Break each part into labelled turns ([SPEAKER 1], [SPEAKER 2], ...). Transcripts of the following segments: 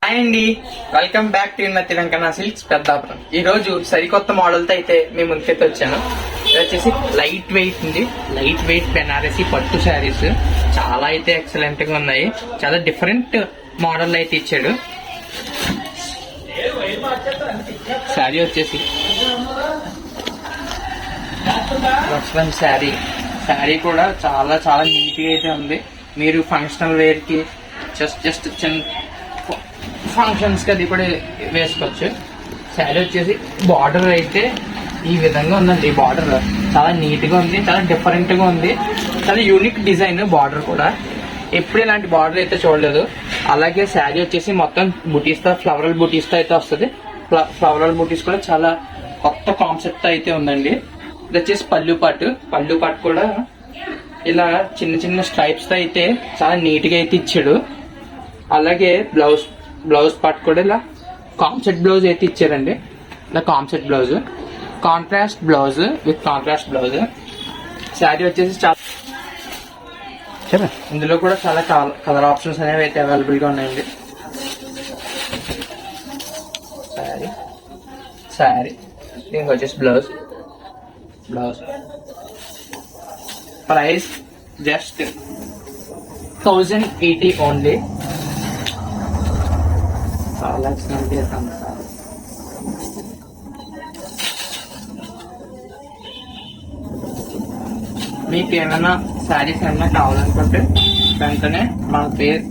[SPEAKER 1] Hi అండి, welcome back to Telangana silks Peddapuram. ఈ రోజు సరికొత్త మోడల్ తో అయితే మేము ముందుకైతే వచ్చాను. ఇది వచ్చేసి లైట్ వెయిట్ బెనారసీ పట్టు శారీస్ చాలా అయితే ఎక్సలెంట్ గా ఉన్నాయి. చాలా డిఫరెంట్ మోడల్ అయితే ఇచ్చాడు. శారీ వచ్చేసి శారీ కూడా చాలా చాలా నీట్ గా అయితే ఉంది. మీరు ఫంక్షనల్ వేర్ కి జస్ట్ చిన్న ఫంక్షన్స్ కి అది కూడా వేసుకోవచ్చు. శారీ వచ్చేసి బార్డర్ అయితే ఈ విధంగా ఉందండి. బార్డర్ చాలా నీట్ గా ఉంది, చాలా డిఫరెంట్ గా ఉంది, చాలా యూనిక్ డిజైన్. బార్డర్ కూడా ఎప్పుడు ఇలాంటి బార్డర్ అయితే చూడలేదు. అలాగే శారీ వచ్చేసి మొత్తం బుటీస్ తో ఫ్లవరల్ బుటీస్ తో అయితే వస్తుంది. ఫ్లవరల్ బుటీస్ కూడా చాలా కొత్త కాన్సెప్ట్ అయితే ఉందండి. ఇది వచ్చేసి పళ్ళు పాటు కూడా ఇలా చిన్న చిన్న స్ట్రైప్స్ తో అయితే చాలా నీట్ గా అయితే ఇచ్చాడు. అలాగే బ్లౌజ్ పార్ట్ కూడా ఇలా కాన్సెప్ట్ బ్లౌజ్ అయితే ఇచ్చారండి. ఇలా concept blouse, contrast blouse with contrast blouse. Sari వచ్చేసి చాలా ఇందులో కూడా చాలా కలర్ ఆప్షన్స్ అనేవి అయితే అవైలబుల్ గా ఉన్నాయండి. శారీ దీనికి వచ్చేసి బ్లౌజ్ ప్రైస్ జస్ట్ 1080 ఓన్లీ. చాలా ఎక్సలెంట్ చేస్తాం సార్. మీకు ఏమైనా శారీస్ ఏమైనా కావాలనుకుంటే వెంటనే మన పేరు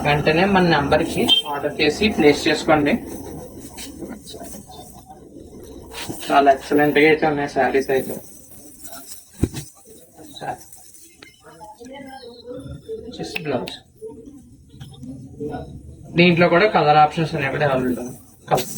[SPEAKER 1] వెంటనే మన నెంబర్కి ఆర్డర్ చేసి ప్లేస్ చేసుకోండి. చాలా ఎక్సలెంట్ గా అయితే ఉన్నాయి శారీస్ అయితే. బ్లౌజ్ దీంట్లో కూడా కలర్ ఆప్షన్స్ ఉన్నాయి. Available colour